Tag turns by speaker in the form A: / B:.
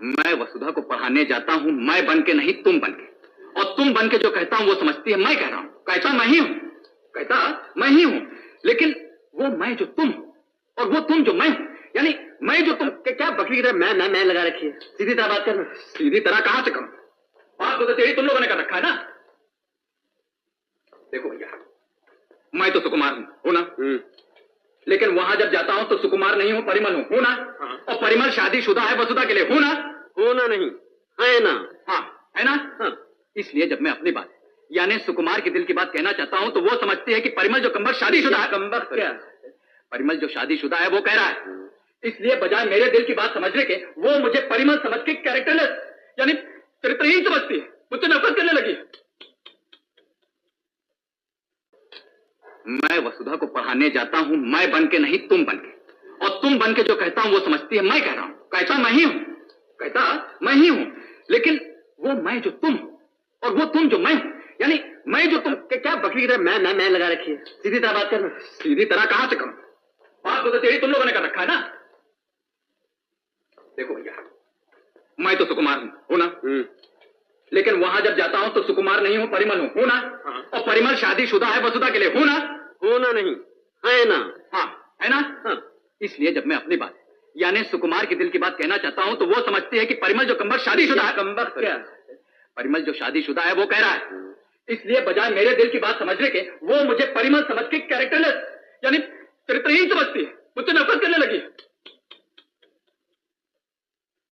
A: मैं वसुधा को पढ़ाने जाता हूं, मैं बन के नहीं तुम बन के। और तुम बन के जो कहता हूं वो समझती है मैं कह रहा हूं। कहता मैं ही हूं, कहता मैं ही हूं, लेकिन वो मैं जो तुम और वो तुम जो मैं हूं, यानी मैं जो तुम। क्या बकरी की तरह मैं लगा रखी है? सीधी तरह बात करना। सीधी तरह कहां से करूं? बात तो तेरी तुम लोगों ने कर रखा है ना। देखो भैया, मैं तो सुकुमार हूं ना? लेकिन वहां जब जाता हूं तो सुकुमार नहीं हूं, परिमल हूं ना? हाँ। और परिमल शादीशुदा है वसुधा के लिए, हूं ना? होना नहीं है ना? हाँ है ना? हाँ। इसलिए जब मैं अपनी बात यानी सुकुमार के दिल की बात कहना चाहता हूं तो वो समझती है कि परिमल जो कम्बक शादीशुदा है। कम्बक क्या? परिमल जो शादीशुदा है वो कह रहा है, इसलिए बजाय मेरे दिल की बात समझने के वो मुझे परिमल समझ के कैरेक्टरलेस यानी चरित्रहीन समझती है, मुझसे नफरत करने लगी। मैं वसुधा को पढ़ाने जाता हूं, मैं बन के नहीं तुम बन के। और तुम बन के जो कहता हूं वो समझती है मैं कह रहा हूं। कहता मैं ही हूं, कहता मैं ही हूं, लेकिन वो मैं जो तुम और वो तुम जो मैं हूं, यानी मैं जो तुम। क्या बकरी की तरह मैं लगा रखी है? सीधी तरह बात करना। सीधी तरह कहां से करूं? बात तो तेरी तुम लोगों ने कर रखा है ना। देखो भैया, मैं तो सुकुमार हूं ना? लेकिन वहां जब जाता हूं तो सुकुमार नहीं हूं, परिमल हूं ना? हाँ। और परिमल शादीशुदा है वसुधा के लिए, हूं ना? होना नहीं है ना? हाँ है ना? हाँ। इसलिए जब मैं अपनी बात यानी सुकुमार के दिल की बात कहना चाहता हूं तो वो समझती है कि परिमल जो कम्बक शादीशुदा है। कम्बक क्या? परिमल जो शादीशुदा है वो कह रहा है, इसलिए बजाय मेरे दिल की बात समझने के वो मुझे परिमल समझ के कैरेक्टरलेस यानी चरित्रहीन समझती है, मुझसे नफरत करने लगी।